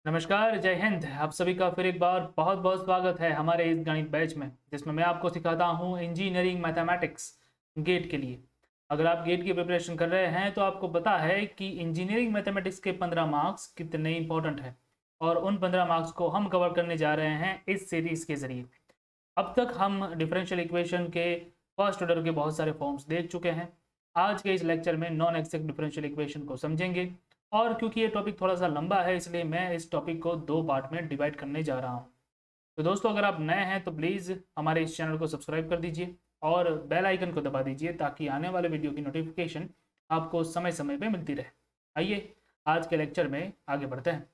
नमस्कार, जय हिंद। आप सभी का फिर एक बार बहुत बहुत स्वागत है हमारे इस गणित बैच में, जिसमें मैं आपको सिखाता हूं इंजीनियरिंग मैथमेटिक्स गेट के लिए। अगर आप गेट की प्रिपरेशन कर रहे हैं तो आपको पता है कि इंजीनियरिंग मैथमेटिक्स के 15 मार्क्स कितने इंपॉर्टेंट हैं, और उन 15 मार्क्स को हम कवर करने जा रहे हैं इस सीरीज के जरिए। अब तक हम डिफरेंशियल इक्वेशन के फर्स्ट ऑर्डर के बहुत सारे फॉर्म्स देख चुके हैं। आज के इस लेक्चर में नॉन एक्जैक्ट डिफरेंशियल इक्वेशन को समझेंगे, और क्योंकि ये टॉपिक थोड़ा सा लंबा है इसलिए मैं इस टॉपिक को 2 पार्ट में डिवाइड करने जा रहा हूँ। तो दोस्तों, अगर आप नए हैं तो प्लीज़ हमारे इस चैनल को सब्सक्राइब कर दीजिए और बेल आइकन को दबा दीजिए, ताकि आने वाले वीडियो की नोटिफिकेशन आपको समय समय पे मिलती रहे। आइए आज के लेक्चर में आगे बढ़ते हैं।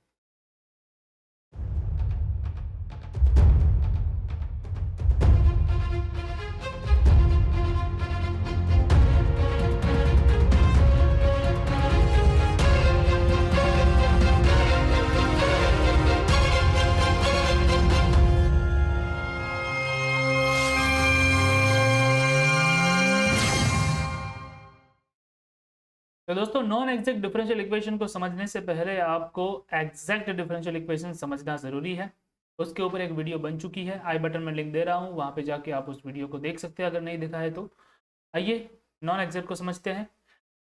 तो दोस्तों, नॉन एग्जैक्ट डिफरेंशियल इक्वेशन को समझने से पहले आपको एग्जैक्ट डिफरेंशियल इक्वेशन समझना ज़रूरी है। उसके ऊपर एक वीडियो बन चुकी है, आई बटन में लिंक दे रहा हूँ, वहाँ पे जाके आप उस वीडियो को देख सकते हैं अगर नहीं देखा है तो। आइए नॉन एग्जैक्ट को समझते हैं।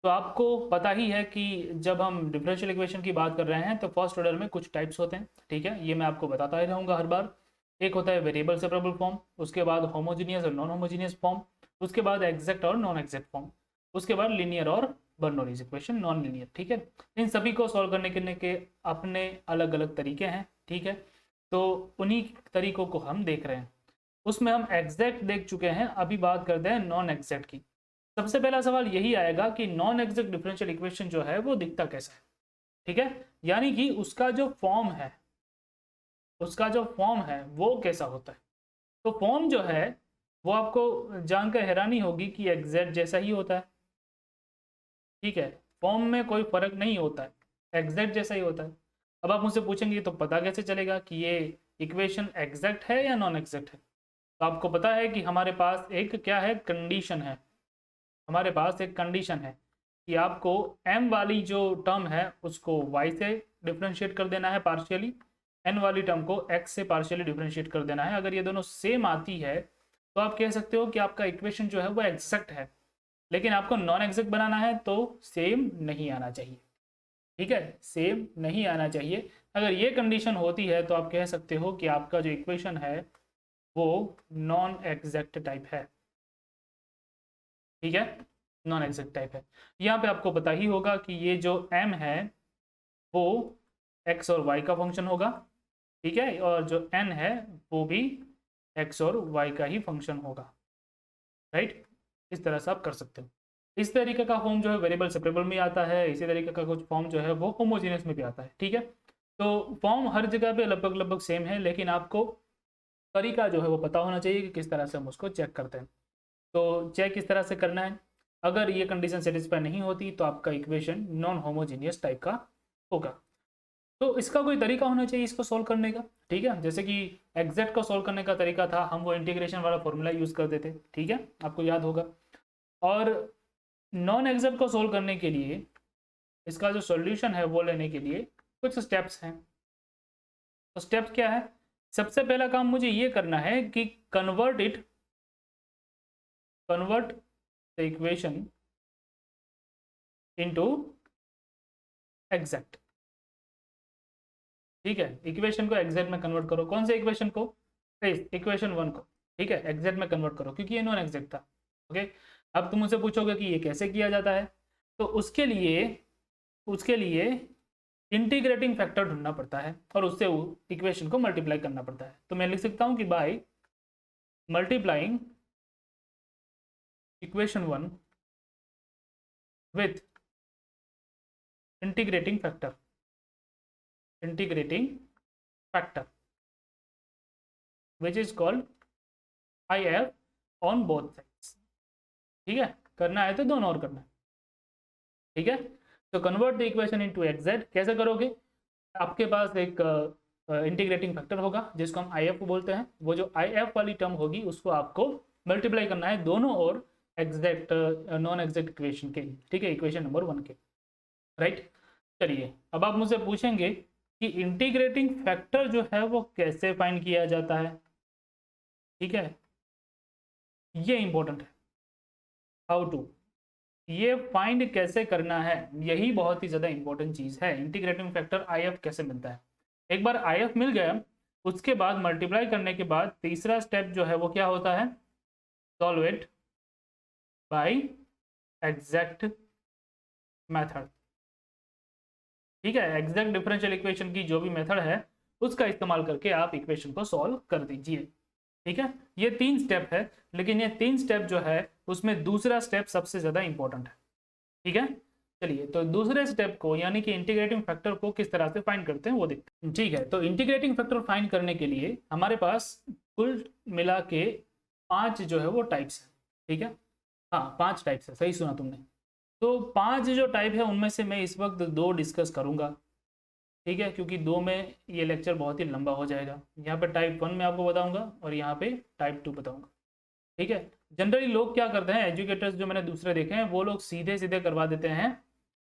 तो आपको पता ही है कि जब हम डिफरेंशियल इक्वेशन की बात कर रहे हैं तो फर्स्ट ऑर्डर में कुछ टाइप्स होते हैं, ठीक है। ये मैं आपको बताता ही रहूँगा हर बार। एक होता है वेरिएबल सेपरेबल फॉर्म, उसके बाद होमोजीनियस और नॉन होमोजीनियस फॉर्म, उसके बाद एग्जैक्ट और नॉन एग्जैक्ट फॉर्म, उसके बाद लीनियर और बर्नौलीज इक्वेशन, नॉन लीनियर, ठीक है। इन सभी को सॉल्व करने के अपने अलग अलग तरीके हैं, ठीक है। तो उन्हीं तरीकों को हम देख रहे हैं। उसमें हम एग्जैक्ट देख चुके हैं, अभी बात करते हैं नॉन एग्जैक्ट की। सबसे पहला सवाल यही आएगा कि नॉन एग्जैक्ट डिफरेंशियल इक्वेशन जो है वो दिखता कैसा है, ठीक है। यानी कि उसका जो फॉर्म है वो कैसा होता है। तो फॉर्म जो है वो आपको जानकर हैरानी होगी कि एग्जैक्ट जैसा ही होता है, ठीक है। फॉर्म में कोई फर्क नहीं होता है, एग्जैक्ट जैसा ही होता है। अब आप मुझसे पूछेंगे तो पता कैसे चलेगा कि ये इक्वेशन एग्जैक्ट है या नॉन एग्जैक्ट है। तो आपको पता है कि हमारे पास एक क्या है, कंडीशन है। हमारे पास एक कंडीशन है कि आपको m वाली जो टर्म है उसको y से डिफ्रेंशिएट कर देना है पार्शियली, n वाली टर्म को x से पार्शियली डिफ्रेंशिएट कर देना है। अगर ये दोनों सेम आती है तो आप कह सकते हो कि आपका इक्वेशन जो है वो एग्जैक्ट है। लेकिन आपको नॉन एग्जैक्ट बनाना है तो सेम नहीं आना चाहिए, ठीक है, सेम नहीं आना चाहिए। अगर ये कंडीशन होती है तो आप कह सकते हो कि आपका जो इक्वेशन है वो नॉन एग्जैक्ट टाइप है, ठीक है, नॉन एग्जैक्ट टाइप है। यहाँ पे आपको पता ही होगा कि ये जो m है वो x और y का फंक्शन होगा, ठीक है, और जो n है वो भी x और y का ही फंक्शन होगा, राइट। इस तरह से आप कर सकते हो। इस तरीके का फॉर्म जो है वेरिएबल सेपरेबल में आता है, इसी तरीके का कुछ फॉर्म जो है वो होमोजीनियस में भी आता है, ठीक है। तो फॉर्म हर जगह पे लगभग लगभग सेम है, लेकिन आपको तरीका जो है वो पता होना चाहिए कि किस तरह से हम उसको चेक करते हैं। तो चेक किस तरह से करना है, अगर ये कंडीशन सेटिस्फाई नहीं होती तो आपका इक्वेशन नॉन होमोजीनियस टाइप का होगा। तो इसका कोई तरीका होना चाहिए इसको सॉल्व करने का, ठीक है। जैसे कि एग्जैक्ट को सॉल्व करने का तरीका था, हम वो इंटीग्रेशन वाला फॉर्मूला यूज़ करते थे, ठीक है, आपको याद होगा। और नॉन एग्जैक्ट को सोल्व करने के लिए इसका जो सॉल्यूशन है वो लेने के लिए कुछ स्टेप्स हैं। तो स्टेप्स क्या है, सबसे पहला काम मुझे ये करना है कि convert the equation into exact, ठीक है। इक्वेशन को एग्जैक्ट में कन्वर्ट करो। कौन से इक्वेशन को, इक्वेशन 1 को, ठीक है, एग्जैक्ट में कन्वर्ट करो क्योंकि ये नॉन एग्जैक्ट था, ओके। अब तुम मुझसे पूछोगे कि ये कैसे किया जाता है, तो उसके लिए इंटीग्रेटिंग फैक्टर ढूंढना पड़ता है और उससे इक्वेशन को मल्टीप्लाई करना पड़ता है। तो मैं लिख सकता हूं कि by multiplying equation 1 with integrating factor which is called IF on both sides, ठीक है। करना है तो दोनों और करना है, ठीक है। तो convert the equation into exact कैसे करोगे, आपके पास एक इंटीग्रेटिंग फैक्टर होगा जिसको हम IF बोलते हैं। वो जो IF वाली टर्म होगी उसको आपको मल्टीप्लाई करना है दोनों और एग्जैक्ट नॉन एग्जैक्ट इक्वेशन के, ठीक है, इक्वेशन नंबर 1 के, राइट। चलिए अब आप मुझसे पूछेंगे कि इंटीग्रेटिंग फैक्टर जो है वो कैसे फाइंड किया जाता है। ठीक है, ये इंपॉर्टेंट है, हाउ टू, ये फाइंड कैसे करना है, यही बहुत ही ज्यादा इंपॉर्टेंट चीज है। इंटीग्रेटिंग फैक्टर आई एफ कैसे मिलता है, एक बार आई एफ मिल गया उसके बाद मल्टीप्लाई करने के बाद तीसरा स्टेप जो है वो क्या होता है, solve it by exact method. ठीक है, एग्जैक्ट डिफरेंशियल इक्वेशन की जो भी मेथड है उसका इस्तेमाल करके आप इक्वेशन को सॉल्व कर दीजिए। ठीक है, ये 3 स्टेप है, लेकिन ये 3 स्टेप जो है उसमें दूसरा स्टेप सबसे ज्यादा इंपॉर्टेंट है। ठीक है, चलिए तो दूसरे स्टेप को यानी कि इंटीग्रेटिंग फैक्टर को किस तरह से फाइंड करते हैं वो देखते हैं। ठीक है, तो इंटीग्रेटिंग फैक्टर फाइंड करने के लिए हमारे पास कुल मिला के 5 जो है वो टाइप्स है। ठीक है, हाँ 5 टाइप्स है, सही सुना तुमने। तो 5 जो टाइप है उनमें से मैं इस वक्त 2 डिस्कस करूंगा। ठीक है, क्योंकि 2 में ये लेक्चर बहुत ही लंबा हो जाएगा। यहाँ पे टाइप 1 में आपको बताऊंगा और यहाँ पे टाइप 2 बताऊंगा। ठीक है, जनरली लोग क्या करते हैं, एजुकेटर्स जो मैंने दूसरे देखे हैं वो लोग सीधे सीधे करवा देते हैं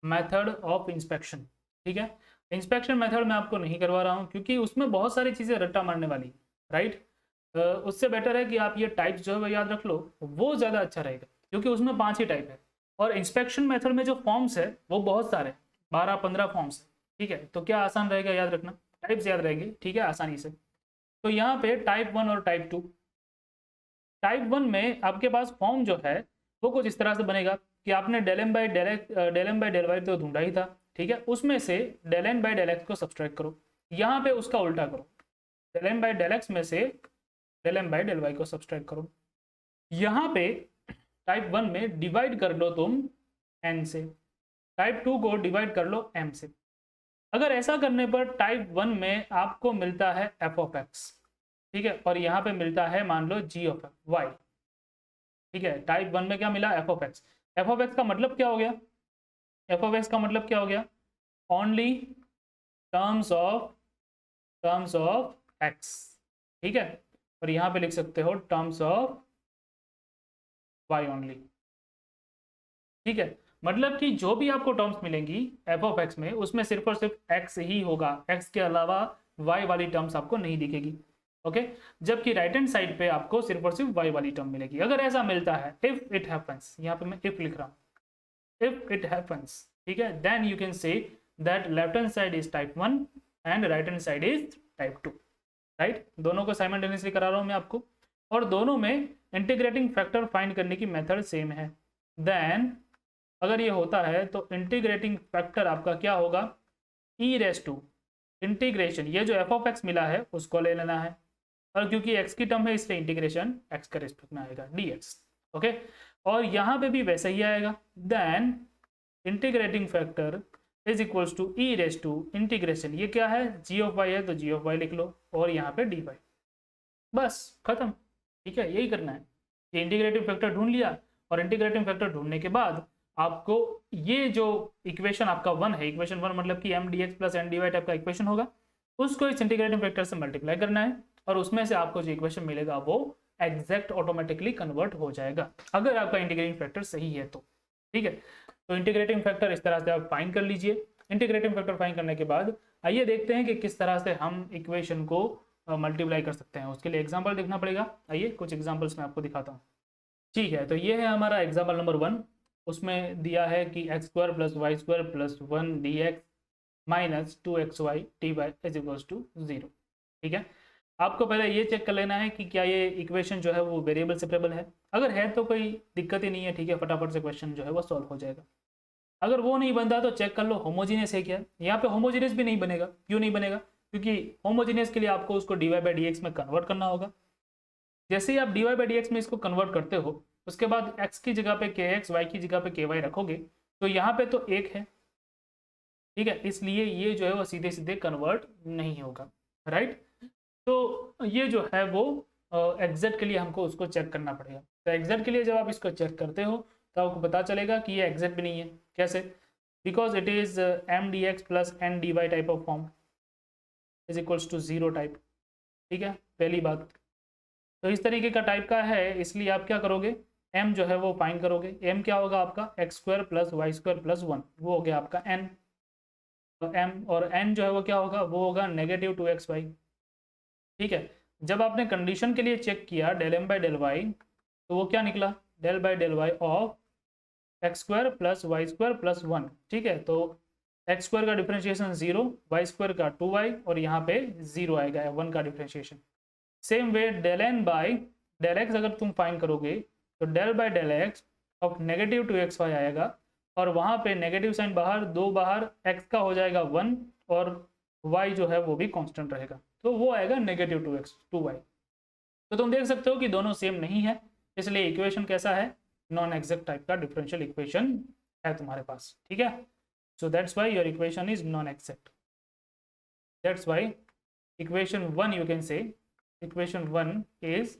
मेथड ऑफ इंस्पेक्शन। ठीक है, इंस्पेक्शन मेथड मैं आपको नहीं करवा रहा हूँ क्योंकि उसमें बहुत सारी चीज़ें रट्टा मारने वाली, राइट। उससे बेटर है कि आप ये टाइप्स जो है वो याद रख लो, वो ज़्यादा अच्छा रहेगा क्योंकि उसमें 5 ही टाइप है और इंस्पेक्शन मेथड में जो फॉर्म्स है वो बहुत सारे 12-15 फॉर्म्स है। ठीक है, तो क्या आसान रहेगा याद रखना, टाइप्स याद रहेंगे। ठीक है, आसानी से। तो यहाँ पे टाइप 1 और टाइप 2। टाइप 1 में आपके पास फॉर्म जो है वो कुछ इस तरह से बनेगा कि आपने del m by del y तो ढूंढा ही था। ठीक है, उसमें से del n by del x को सब्सट्रैक्ट करो, यहाँ पे उसका उल्टा करो, del m by del x में से del m by del y को सब्सट्रैक्ट करो। यहाँ पे टाइप 1 में डिवाइड कर लो तुम n से, टाइप 2 को डिवाइड कर लो m से। अगर ऐसा करने पर टाइप 1 में आपको मिलता है f ऑफ x, ठीक है, और यहाँ पे मिलता है मान लो g ऑफ y। ठीक है, टाइप 1 में क्या मिला, f of x। f of x का मतलब क्या हो गया, f ऑफ x का मतलब क्या हो गया, ओनली टर्म्स ऑफ x। ठीक है, और यहाँ पे लिख सकते हो टर्म्स ऑफ y ओनली। ठीक है, मतलब कि जो भी आपको टर्म्स मिलेंगी f ऑफ x में उसमें सिर्फ और सिर्फ x ही होगा, x के अलावा y वाली टर्म्स आपको नहीं दिखेगी। ओके, जबकि राइट हैंड साइड पे आपको सिर्फ और सिर्फ y वाली टर्म मिलेगी। अगर ऐसा मिलता है, इफ इट हैपेंस, यहाँ पे मैं इफ लिख रहा हूँ, इफ इट हैपेंस, ठीक है, then you can say that left hand side is type 1 and right hand side is type 2। Right, दोनों को साइमल्टेनियसली करा रहा हूँ मैं आपको, और दोनों में इंटीग्रेटिंग फैक्टर फाइंड करने की मेथड सेम है। देन अगर ये होता है तो इंटीग्रेटिंग फैक्टर आपका क्या होगा, ई रेस टू इंटीग्रेशन, ये जो एफ ऑफ एक्स मिला है उसको ले लेना है, और क्योंकि एक्स की टर्म है इसलिए इंटीग्रेशन एक्स के रिस्पेक्ट में आएगा डी एक्स। ओके, और यहाँ पे भी वैसे ही आएगा। Then integrating factor is equals to E raise to integration, ये क्या है, जी ऑफ वाई है तो जी ऑफ वाई लिख लो और यहाँ पे डी वाई, बस खत्म। ठीक है, यही करना है। ये इंटीग्रेटिंग फैक्टर ढूंढ लिया, और इंटीग्रेटिंग फैक्टर ढूंढने के बाद आपको ये जो इक्वेशन आपका 1 है, इक्वेशन 1 मतलब कि m d x plus n d y type का इक्वेशन होगा, उसको इस इंटीग्रेटिंग फैक्टर से मल्टीप्लाई करना है, और उसमें से आपको जो इक्वेशन मिलेगा वो एग्जैक्ट ऑटोमेटिकली कन्वर्ट हो जाएगा अगर आपका इंटीग्रेटिंग फैक्टर सही है तो। ठीक है, तो इंटीग्रेटिंग फैक्टर इस तरह से आप फाइंड कर लीजिए। इंटीग्रेटिंग फैक्टर फाइंड करने के बाद आइए देखते हैं कि किस तरह से हम इक्वेशन को मल्टीप्लाई कर सकते हैं। उसके लिए एग्जाम्पल देखना पड़ेगा। आइए कुछ एग्जाम्पल्स मैं आपको दिखाता हूँ। ठीक है, तो ये है हमारा एग्जाम्पल नंबर 1। उसमें दिया है कि x square plus y square plus 1 d x minus 2xy dy is equals to 0। ठीक है, आपको पहले ये चेक कर लेना है कि क्या ये इक्वेशन जो है वो वेरिएबल सेपरेबल है। अगर है तो कोई दिक्कत ही नहीं है। ठीक है, फटाफट से क्वेश्चन जो है वो सॉल्व हो जाएगा। अगर वो नहीं बनता तो चेक कर लो होमोजीनियस है क्या। यहाँ पे होमोजीनियस भी नहीं बनेगा। क्यों नहीं बनेगा, क्योंकि होमोजीनियस के लिए आपको उसको dy बाई डी एक्स में कन्वर्ट करना होगा। जैसे ही आप dy बाई डी एक्स में इसको कन्वर्ट करते हो, उसके बाद x की जगह पे kx, y की जगह पे ky रखोगे, तो यहाँ पे तो 1 है। ठीक है, इसलिए ये जो है वो सीधे सीधे कन्वर्ट नहीं होगा। राइट, तो ये जो है वो एग्जैक्ट के लिए हमको उसको चेक करना पड़ेगा। तो एग्जैक्ट के लिए जब आप इसको चेक करते हो तो आपको पता चलेगा कि ये एग्जैक्ट भी नहीं है। कैसे, because it is m d x plus n d y type of form is equals to 0 type. ठीक है, पहली बात तो इस तरीके का टाइप का है, इसलिए आप क्या करोगे, m जो है वो फाइंड करोगे। m क्या होगा आपका, x square plus y square plus 1, वो हो गया आपका n। एम, और एन जो है वो क्या होगा, वो होगा -2x/y। ठीक है, जब आपने कंडीशन के लिए चेक किया del m by del y, तो वो क्या निकला, del by del y of x² plus y² plus 1। ठीक है, तो x² का डिफ्रेंशिएशन 0, y² का 2y, और यहाँ पे 0 आएगा, 1 का differentiation. Same way del n by del x अगर तुम फाइंड करोगे तो del by del x of -2xy आएगा, और वहाँ पे नेगेटिव साइन बाहर, 2 बाहर, x का हो जाएगा 1, और y जो है वो भी कांस्टेंट रहेगा, तो वो आएगा -2y। तो तुम देख सकते हो कि दोनों सेम नहीं है, इसलिए इक्वेशन कैसा है, नॉन एग्जैक्ट टाइप का डिफरेंशियल इक्वेशन है तुम्हारे पास। ठीक है, so that's why your equation is non exact. That's why equation 1 you can से equation 1 is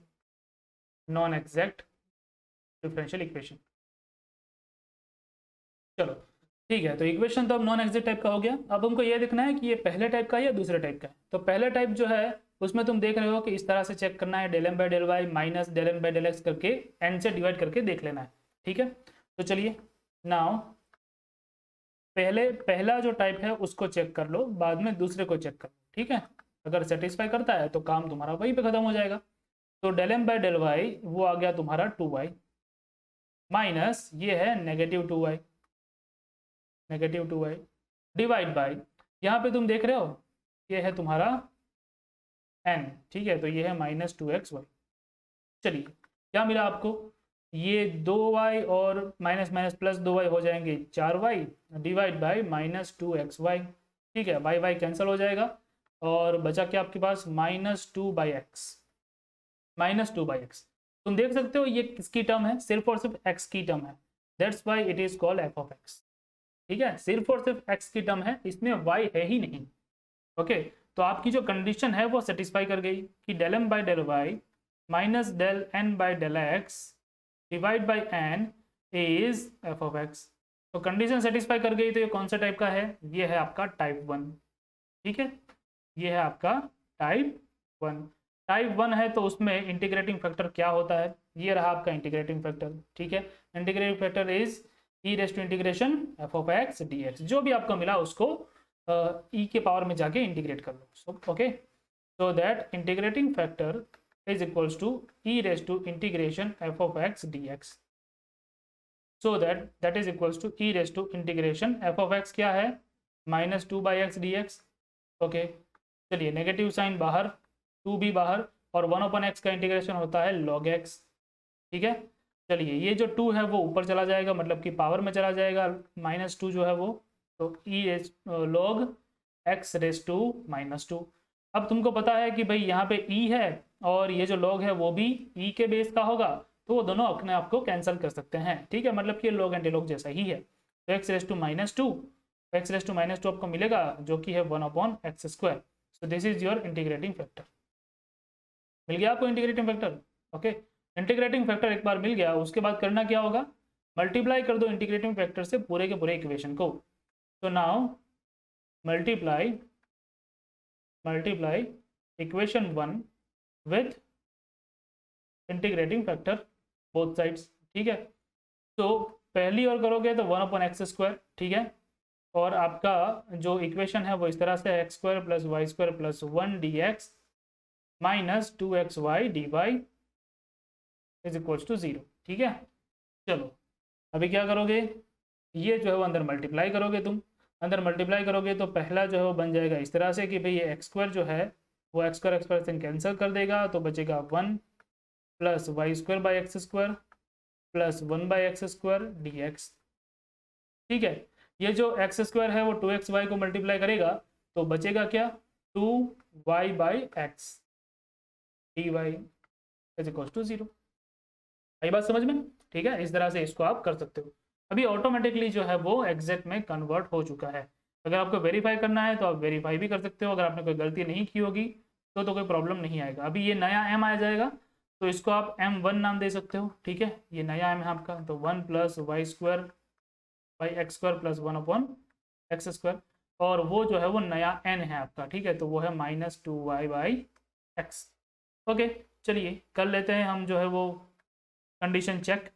non exact differential equation. चलो ठीक है, तो इक्वेशन तो अब नॉन एग्जैक्ट टाइप का हो गया। अब हमको ये देखना है कि ये पहले टाइप का है या दूसरे टाइप का है। तो पहले टाइप जो है उसमें तुम देख रहे हो कि इस तरह से चेक करना है, del m by del y minus del n by del x करके एन से डिवाइड करके देख लेना है। ठीक है, तो चलिए नाउ पहला जो टाइप है उसको चेक कर लो, बाद में दूसरे को चेक कर लो। ठीक है, अगर सेटिस्फाई करता है तो काम तुम्हारा वहीं पे खत्म हो जाएगा। तो del m by del y वो आ गया तुम्हारा 2y माइनस ये है -2y, -2y डिवाइड बाई, यहाँ पे तुम देख रहे हो ये है तुम्हारा n। ठीक है, तो ये है -2xy। चलिए क्या मिला आपको, ये 2y और माइनस माइनस प्लस 2y हो जाएंगे 4y डिवाइड बाई -2xy। ठीक है, y कैंसिल हो जाएगा और बचा क्या आपके पास, -2/x। -2/x तुम देख सकते हो ये किसकी टर्म है, सिर्फ और सिर्फ x की टर्म है, that's why it is called f of x। ठीक है, सिर्फ और सिर्फ x की टर्म है, इसमें y है ही नहीं। ओके, तो आपकी जो कंडीशन है वो सेटिस्फाई कर गई कि del m by del y minus del n by del x divide by n is f of x. तो कंडीशन सेटिस्फाई कर गई, तो ये कौन सा टाइप का है, ये है आपका टाइप 1। ठीक है, ये है आपका टाइप 1। टाइप 1 है तो उसमें इंटीग्रेटिंग फैक्टर क्या होता है, ये रहा आपका इंटीग्रेटिंग फैक्टर। ठीक है, integrating factor is e raise to integration F of x D x, जो भी आपको मिला उसको ई के पावर में जाके इंटीग्रेट कर लो। Okay, so that integrating factor is equals to E raise to integration F of x D X, so that is equals to E raise to integration F of X क्या है, -2/x dx। Okay, चलिए negative sign बाहर, 2 भी बाहर, और 1/x का integration होता है log x। ठीक है, चलिए ये जो 2 है वो ऊपर चला जाएगा, मतलब कि पावर में चला जाएगा, -2 जो है वो, तो ई log x रेस टू -2। अब तुमको पता है कि भाई यहाँ पे e है और ये जो log है वो भी e के बेस का होगा, तो वो दोनों अपने आप को कैंसिल कर सकते हैं। ठीक है, मतलब कि log एंटी log जैसा ही है। तो x raise to -2, x raise to -2 आपको मिलेगा जो कि है 1/x²। So this is your integrating factor. मिल गया आपको integrating factor. Okay, integrating factor एक बार मिल गया, उसके बाद करना क्या होगा, मल्टीप्लाई कर दो इंटीग्रेटिंग फैक्टर से पूरे के पूरे इक्वेशन को। तो now multiply equation 1 with integrating factor both sides. ठीक है, तो पहली और करोगे तो 1/x²। ठीक है, और आपका जो इक्वेशन है वो इस तरह से x² plus y² plus 1 dx minus 2xy dy is equals to 0। ठीक है, चलो अभी क्या करोगे, ये जो है वो अंदर मल्टीप्लाई करोगे, तुम अंदर मल्टीप्लाई करोगे तो पहला जो है वो बन जाएगा इस तरह से कि भाई ये x² जो है वो x² एक्सप्रेशन कैंसिल कर देगा, तो बचेगा 1 plus y²/x² plus 1/x² dx। ठीक है, ये जो x² है वो 2xy को मल्टीप्लाई करेगा, तो बचेगा क्या, 2y/x dy is equal to 0। आई बात समझ में। ठीक है, इस तरह से इसको आप कर सकते हो। अभी ऑटोमेटिकली जो है वो एग्जैक्ट में कन्वर्ट हो चुका है। अगर आपको वेरीफाई करना है तो आप वेरीफाई भी कर सकते हो, अगर आपने कोई गलती नहीं की होगी तो कोई प्रॉब्लम नहीं आएगा। अभी ये नया m आ जाएगा तो इसको आप m1 नाम दे सकते हो। ठीक है, ये नया m है आपका, तो 1 प्लस y² प्लस 1/x², और वो जो है वो नया n है आपका। ठीक है, तो वो है -2y/x। ओके, चलिए कर लेते हैं हम जो है वो कंडीशन चेक।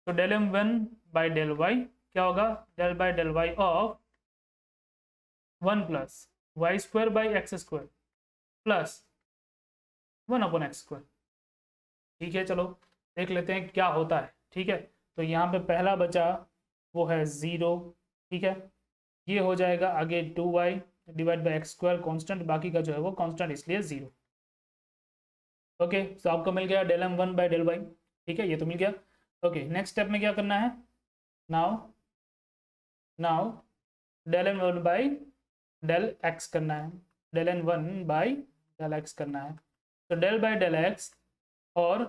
तो del m1 by del y क्या होगा, del by del y of 1 plus y square by x square plus 1/x²। ठीक है, चलो देख लेते हैं क्या होता है। ठीक है, तो यहाँ पे पहला बचा वो है 0। ठीक है, ये हो जाएगा आगे 2y divide by x², constant, बाकी का जो है वो कॉन्स्टेंट, इसलिए 0। ओके, तो आपको मिल गया del m1 by del y। ठीक है, ये तो मिल गया। ओके, नेक्स्ट स्टेप में क्या करना है, now del m1 by del x करना है, del n1 by del x करना है। तो del बाई del x, और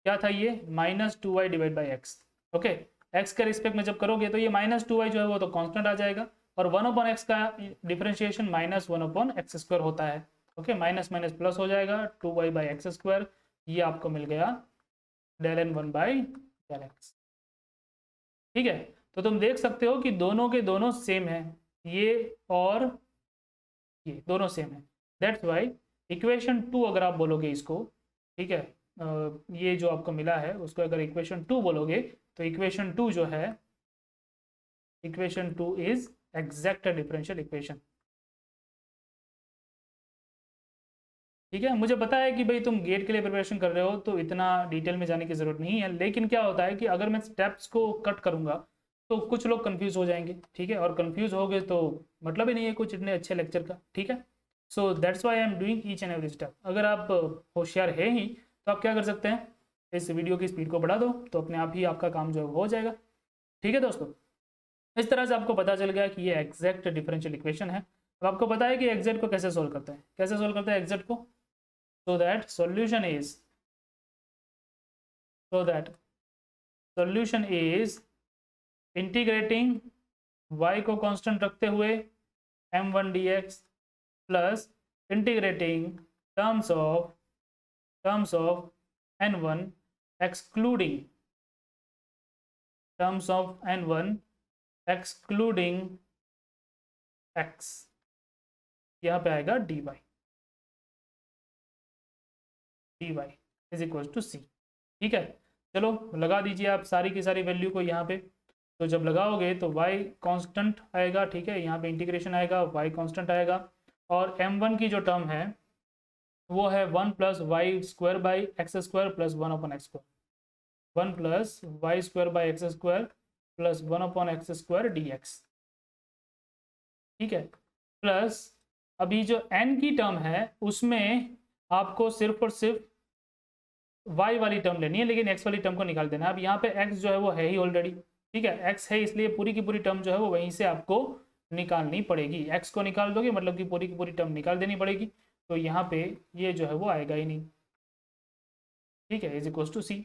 क्या था ये -2y divide by x. Okay, x के रिस्पेक्ट में जब करोगे तो ये -2y जो है वो तो कांस्टेंट आ जाएगा, और 1/x का डिफरेंशिएशन -1/x² होता है। ओके, माइनस माइनस प्लस हो जाएगा, 2y बाई x², ये आपको मिल गया del n1 by del x। ठीक है, तो तुम देख सकते हो कि दोनों के दोनों सेम है, ये और ये दोनों सेम है। दैट्स वाई इक्वेशन 2 अगर आप बोलोगे इसको, ठीक है, ये जो आपको मिला है उसको अगर इक्वेशन 2 बोलोगे तो इक्वेशन 2 जो है, equation 2 is exact differential equation. ठीक है, मुझे पता है कि भाई तुम गेट के लिए प्रिपरेशन कर रहे हो तो इतना डिटेल में जाने की ज़रूरत नहीं है, लेकिन क्या होता है कि अगर मैं स्टेप्स को कट करूँगा तो कुछ लोग कंफ्यूज हो जाएंगे। ठीक है, और कंफ्यूज हो गए तो मतलब ही नहीं है कुछ इतने अच्छे लेक्चर का। ठीक है, so that's why I am doing each and every step. अगर आप होशियार है ही तो आप क्या कर सकते हैं, इस वीडियो की स्पीड को बढ़ा दो तो अपने आप ही आपका काम जो है हो जाएगा। ठीक है दोस्तों, इस तरह से आपको पता चल गया कि ये एग्जैक्ट डिफरेंशियल इक्वेशन है। अब आपको पता है कि एग्जैक्ट को कैसे सोल्व करते हैं, कैसे सोल्व करते हैं एग्जैक्ट को, so that solution is integrating y को कांस्टेंट रखते हुए m1 dx plus integrating terms of n1 excluding terms of n1 excluding x, यहाँ पे आएगा dy is equal to c. ठीक है, चलो लगा दीजिए आप सारी की सारी वैल्यू को यहाँ पे। तो जब लगाओगे तो y कांस्टेंट आएगा, ठीक है, यहाँ पे इंटीग्रेशन आएगा, y कांस्टेंट आएगा, और m1 की जो टर्म है वो है 1 plus y square by x² plus 1/x², 1 plus y square by x² plus 1/x² dx। ठीक है, प्लस अभी जो n की टर्म है उसमें आपको सिर्फ और सिर्फ y वाली टर्म लेनी है, लेकिन x वाली टर्म को निकाल देना है। अब यहाँ पे x जो है वो है ही ऑलरेडी। ठीक है, x है इसलिए पूरी की पूरी टर्म जो है वो वहीं से आपको निकालनी पड़ेगी। x को निकाल दोगे मतलब कि पूरी की पूरी टर्म निकाल देनी पड़ेगी, तो यहाँ पे ये जो है वो आएगा ही नहीं। ठीक है, इज इक्वल टू सी।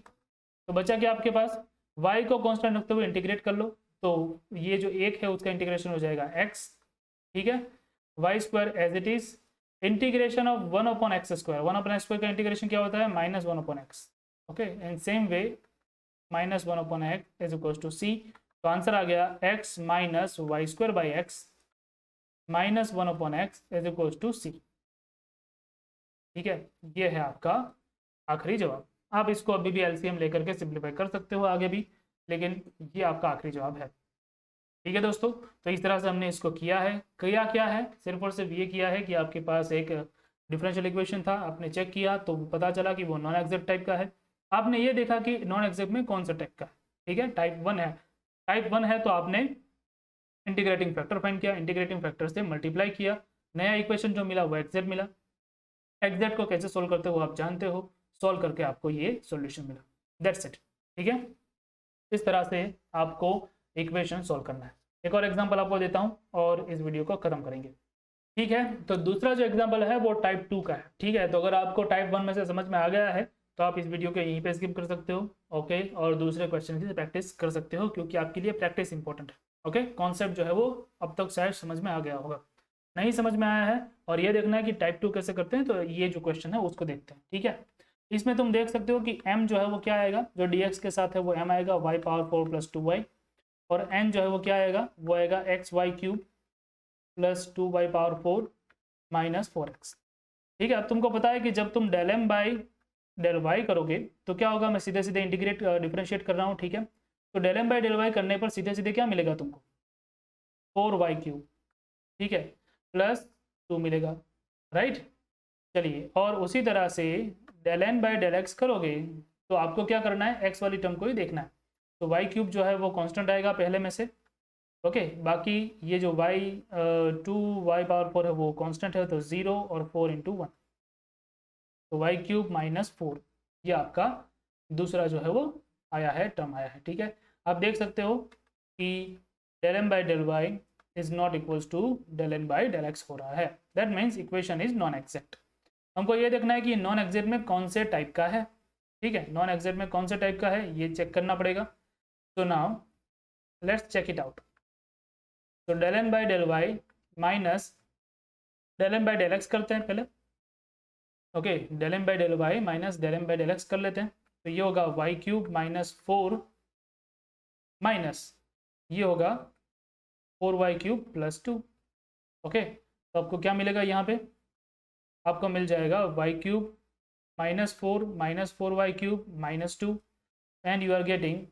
तो बचा क्या आपके पास, y को कांस्टेंट रखते हुए इंटीग्रेट कर लो, तो ये जो एक है उसका इंटीग्रेशन हो जाएगा x। ठीक है, y square as it is, integration of 1/x², 1/x² का इंटीग्रेशन क्या होता है, -1/x। Okay, and same way -1/x is equal to c. तो आंसर आ गया x minus y square by x minus 1/x is equal to c. ठीक है, ये है आपका आखिरी जवाब। आप इसको अभी भी एलसीएम लेकर के सिंप्लीफाई कर सकते हो आगे भी, लेकिन ये आपका आखिरी जवाब है। ठीक है दोस्तों, तो इस तरह से हमने इसको किया है। किया क्या है, सिर्फ और सिर्फ ये किया है कि आपके पास एक डिफरेंशियल इक्वेशन था, आपने चेक किया तो पता चला कि वो नॉन एग्जैक्ट टाइप का है। आपने ये देखा कि नॉन एग्जैक्ट में कौन सा टाइप का है। ठीक है, टाइप 1 है, टाइप 1 है तो आपने इंटीग्रेटिंग फैक्टर फाइंड किया, इंटीग्रेटिंग फैक्टर से मल्टीप्लाई किया, नया इक्वेशन जो मिला वो एग्जैक्ट मिला। एग्जैक्ट को कैसे सोल्व करते हो आप जानते हो, सोल्व करके आपको ये सॉल्यूशन मिला, दैट्स इट। ठीक है, इस तरह से आपको इक्वेशन सोल्व करना है। एक और एग्जांपल आपको देता हूं और इस वीडियो को खत्म करेंगे। ठीक है, तो दूसरा जो एग्जांपल है वो टाइप 2 का है। ठीक है, तो अगर आपको टाइप 1 में से समझ में आ गया है तो आप इस वीडियो को यहीं पे स्किप कर सकते हो। ओके, और दूसरे क्वेश्चन की प्रैक्टिस कर सकते हो, क्योंकि आपके लिए प्रैक्टिस इंपॉर्टेंट है। ओके, कॉन्सेप्ट जो है वो अब तक शायद समझ में आ गया होगा, नहीं समझ में आया है और ये देखना है कि टाइप 2 कैसे करते हैं, तो ये जो क्वेश्चन है उसको देखते हैं। ठीक है, इसमें तुम देख सकते हो कि m जो है वो क्या आएगा, जो dx के साथ है वो m आएगा, y पावर 4 प्लस 2y, और n जो है वो क्या आएगा, वो आएगा xy³ plus 2y power 4 minus 4x। ठीक है, अब तुमको पता है कि जब तुम del m by del y करोगे तो क्या होगा, मैं सीधे सीधे इंटीग्रेट डिफरेंशिएट कर रहा हूँ। ठीक है, तो del m by del y करने पर सीधे सीधे क्या मिलेगा तुमको, 4y³। ठीक है, प्लस 2 मिलेगा, राइट। चलिए, और उसी तरह से del n by del x करोगे तो आपको क्या करना है, एक्स वाली टर्म को ही देखना है। तो वाई क्यूब जो है वो कांस्टेंट आएगा पहले में से, ओके। बाकी ये जो वाई 2y⁴ है वो कांस्टेंट है, तो 0 और 4 इंटू 1, तो वाई क्यूब माइनस 4, ये आपका दूसरा जो है वो आया है, टर्म आया है, ठीक है। आप देख सकते हो कि del m by del y is not equals to del n by del x हो रहा है। That means equation is non exact. हमको ये देखना है कि नॉन एग्जैक्ट में कौन से टाइप का है, ठीक है। नॉन एग्जैक्ट में कौन से टाइप का है ये चेक करना पड़ेगा। तो now let's check it out. तो del n by del y minus del n by del x करते हैं पहले, okay. Del n by del y minus del n by del x कर लेते हैं। तो ये होगा वाई क्यूब माइनस 4 माइनस ये होगा 4y क्यूब प्लस 2, ओके। तो आपको क्या मिलेगा यहाँ पे, आपको मिल जाएगा y cube minus 4y cube minus 2, and you are getting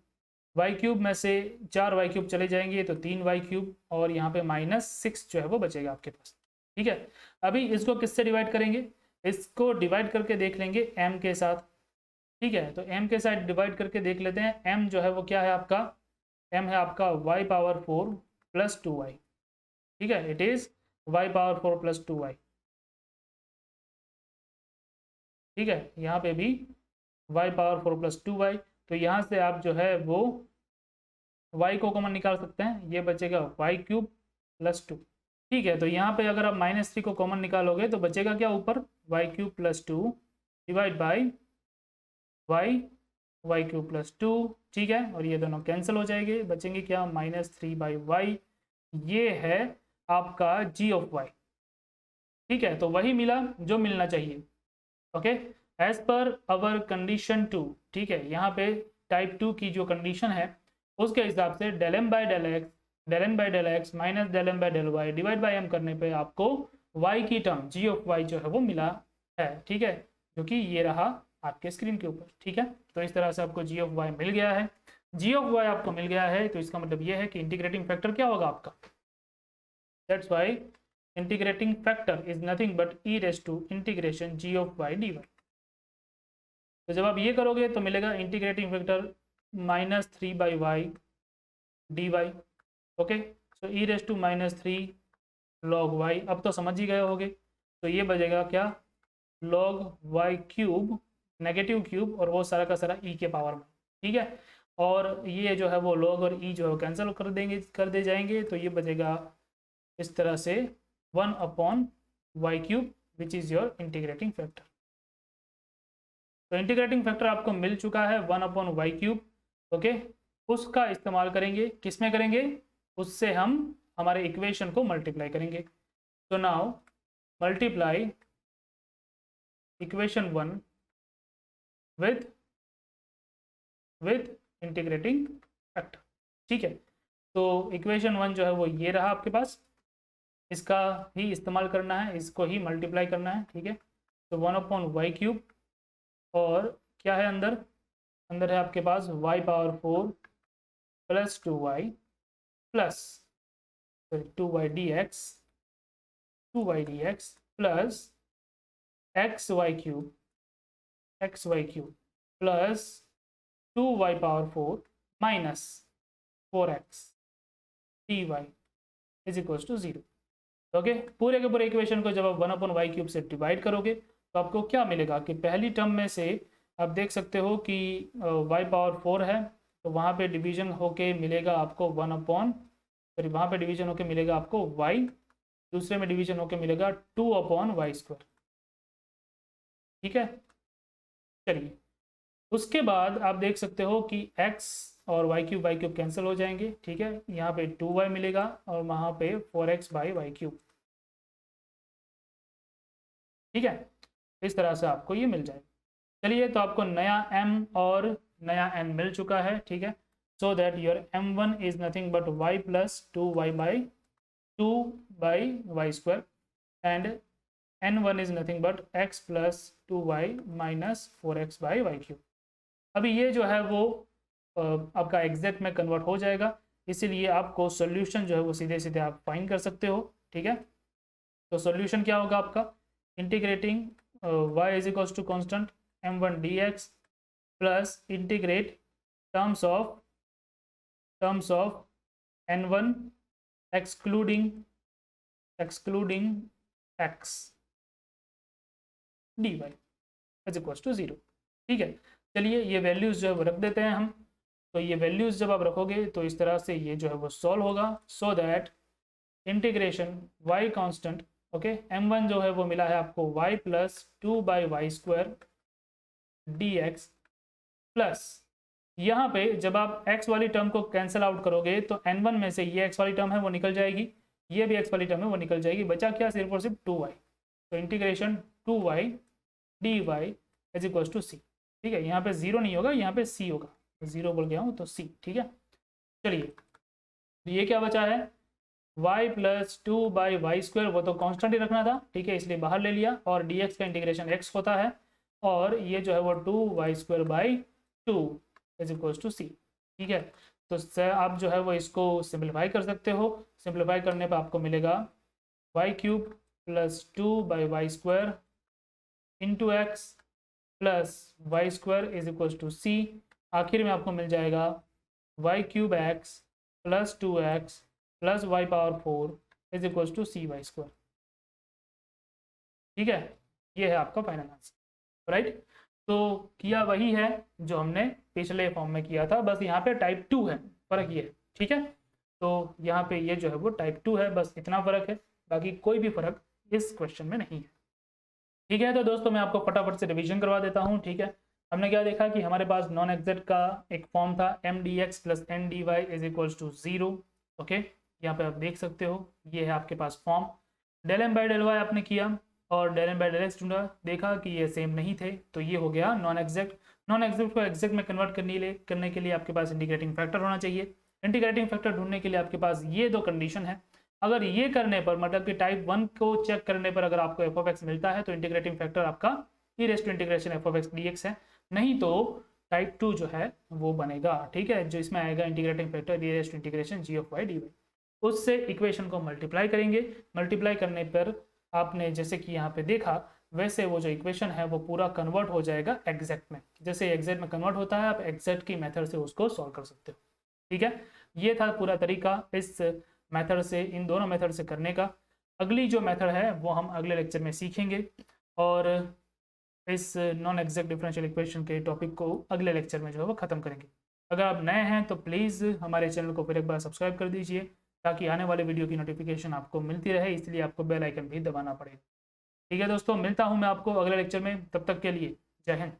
y cube में से 4 वाई क्यूब चले जाएंगे तो 3 वाई क्यूब, और यहाँ पे -6 जो है वो बचेगा आपके पास, ठीक है। अभी इसको किससे डिवाइड करेंगे, इसको डिवाइड करके देख लेंगे m के साथ, ठीक है। तो m के साथ डिवाइड करके देख लेते हैं। m जो है वो क्या है आपका, m है आपका y⁴ प्लस 2y, ठीक है। It is y⁴ plus 2y, ठीक है। यहाँ पे भी y⁴ प्लस 2y, तो यहाँ से आप जो है वो y को कॉमन निकाल सकते हैं, ये बचेगा वाई क्यूब प्लस 2, ठीक है। तो यहाँ पे अगर आप -3 को कॉमन निकालोगे तो बचेगा क्या ऊपर, y cube plus 2 divide by y cube plus 2, ठीक है। और ये दोनों कैंसिल हो जाएंगे, बचेंगे क्या, -3/y, ये है आपका g ऑफ y, ठीक है। तो वही मिला जो मिलना चाहिए, ओके, एज पर अवर कंडीशन 2, ठीक है। यहाँ पे टाइप 2 की जो कंडीशन है उसके हिसाब से del m by del x minus del m by del y divide by m करने पे आपको y की टर्म g ऑफ y जो है वो मिला है, ठीक है, जो कि ये रहा आपके स्क्रीन के ऊपर, ठीक है। तो इस तरह से आपको g ऑफ y मिल गया है। g ऑफ y आपको मिल गया है तो इसका मतलब ये है कि इंटीग्रेटिंग फैक्टर क्या होगा आपका, that's why integrating factor is nothing but e raise to integration g of y dy। तो जब आप ये करोगे तो मिलेगा integrating factor -3/y dy, okay. So e raise to -3 log y, अब तो समझ ही गए होगे। तो ये बचेगा क्या, log y cube negative cube, और वो सारा का सारा e के पावर में, ठीक है। और ये जो है वो log और e जो है कैंसिल कर दे जाएंगे, तो ये बचेगा इस तरह से 1/y cube which is your integrating factor. तो इंटीग्रेटिंग फैक्टर आपको मिल चुका है 1/y क्यूब, ओके। उसका इस्तेमाल करेंगे, किस में करेंगे, उससे हम हमारे इक्वेशन को मल्टीप्लाई करेंगे। तो now multiply equation 1 with integrating factor, ठीक है। तो इक्वेशन 1 जो है वो ये रहा आपके पास, इसका ही इस्तेमाल करना है, इसको ही मल्टीप्लाई करना है, ठीक है। तो 1/y क्यूब, और क्या है अंदर, अंदर है आपके पास y⁴ plus 2y plus 2y dx plus xy cube plus 2y⁴ minus 4x dy is equals to 0, okay. पूरे के पूरे इक्वेशन को जब आप 1/y क्यूब से डिवाइड करोगे तो आपको क्या मिलेगा कि पहली टर्म में से आप देख सकते हो कि y⁴ है, तो वहाँ पे डिवीजन होके मिलेगा आपको वहाँ पे डिवीजन होके मिलेगा आपको y, दूसरे में डिवीजन होके मिलेगा 2/y², ठीक है। चलिए, उसके बाद आप देख सकते हो कि x और y क्यूब कैंसिल हो जाएंगे, ठीक है। यहाँ पे 2y मिलेगा और वहाँ पे 4x/y³, ठीक है। इस तरह से आपको ये मिल जाएगा। चलिए, तो आपको नया m और नया n मिल चुका है, ठीक है। So that your m1 is nothing but y plus 2y/y² and n1 is nothing but x plus 2y minus 4x/y³। अभी ये जो है वो आपका एग्जैक्ट में कन्वर्ट हो जाएगा, इसीलिए आपको सोल्यूशन जो है वो सीधे सीधे आप फाइंड कर सकते हो, ठीक है। तो सॉल्यूशन क्या होगा आपका, integrating y is equals to constant m1 dx plus integrate terms of n1 excluding x dy is equals to 0। ठीक है, चलिए ये वैल्यूज जो है वो रख देते हैं हम। तो ये वैल्यूज जब आप रखोगे तो इस तरह से ये जो है वो सॉल्व होगा, so that integration y constant, okay, m1 जो है वो मिला है आपको y plus 2/y² dx plus यहाँ पे जब आप x वाली टर्म को कैंसिल आउट करोगे तो n1 में से ये x वाली टर्म है वो निकल जाएगी, ये भी x वाली टर्म है वो निकल जाएगी, बचा क्या, सिर्फ और सिर्फ 2y। तो integration 2y dy is equal to c. ठीक है, यहाँ पे 0 नहीं होगा, यहाँ पे c होगा, 0 बोल गया हूँ तो c। ठीक है, चलिए ये क्या बचा है, y प्लस 2/y², वो तो कांस्टेंट ही रखना था, ठीक है, इसलिए बाहर ले लिया, और dx का इंटीग्रेशन x होता है, और ये जो है वो 2y²/2 is equal to c. ठीक है, तो आप जो है वो इसको सिंप्लीफाई कर सकते हो। सिंप्लीफाई करने पर आपको मिलेगा y³ plus 2/y² into x plus y² is equal to c. आखिर में आपको मिल जाएगा y³ x plus 2x plus y⁴ is equal to cy²। ठीक है, ये है आपका फाइनल आंसर, राइट। तो किया वही है जो हमने पिछले फॉर्म में किया था, बस यहाँ पे टाइप 2 है, फर्क ये है। ठीक है, तो यहाँ पे ये जो है वो टाइप 2 है, बस इतना फर्क है, बाकी कोई भी फर्क इस क्वेश्चन में नहीं है। ठीक है, तो दोस्तों मैं आपको फटाफट से रिवीजन करवा देता हूँ। ठीक है, हमने क्या देखा कि हमारे पास नॉन एग्जैक्ट का एक फॉर्म था m dx plus n dy is equals to 0। Okay, यहाँ पे आप देख सकते हो ये है आपके पास form. del m by del y आपने किया और del m by del x ढूंढा, देखा कि ये सेम नहीं थे, तो ये हो गया नॉन एग्जैक्ट। नॉन एग्जैक्ट को एग्जैक्ट में कन्वर्ट करने के लिए आपके पास इंटीग्रेटिंग फैक्टर होना चाहिए। इंटीग्रेटिंग फैक्टर ढूंढने के लिए आपके पास ये दो कंडीशन है, अगर ये करने पर मतलब कि टाइप 1 को चेक करने पर अगर आपको f(x) मिलता है तो इंटीग्रेटिंग फैक्टर आपका e raise to integration f(x) dx है, नहीं तो टाइप 2 जो है वो बनेगा। ठीक है, जो इसमें आएगा integrating factor e raise to integration g(y) dy, उससे इक्वेशन को मल्टीप्लाई करेंगे। मल्टीप्लाई करने पर आपने जैसे कि यहाँ पे देखा वैसे वो जो इक्वेशन है वो पूरा कन्वर्ट हो जाएगा एग्जैक्ट में। जैसे एग्जैक्ट में कन्वर्ट होता है आप एग्जैक्ट की मेथड से उसको सॉल्व कर सकते हो। ठीक है, ये था पूरा तरीका इस मेथड से, इन दोनों मेथड से करने का। अगली जो मेथड है वो हम अगले लेक्चर में सीखेंगे और इस नॉन एग्जैक्ट डिफरेंशियल इक्वेशन के टॉपिक को अगले लेक्चर में जो है वो ख़त्म करेंगे। अगर आप नए हैं तो प्लीज़ हमारे चैनल को फिर एक बार सब्सक्राइब कर दीजिए ताकि आने वाले वीडियो की नोटिफिकेशन आपको मिलती रहे, इसलिए आपको बेल आइकन भी दबाना पड़ेगा। ठीक है दोस्तों, मिलता हूँ मैं आपको अगले लेक्चर में, तब तक के लिए जय हिंद।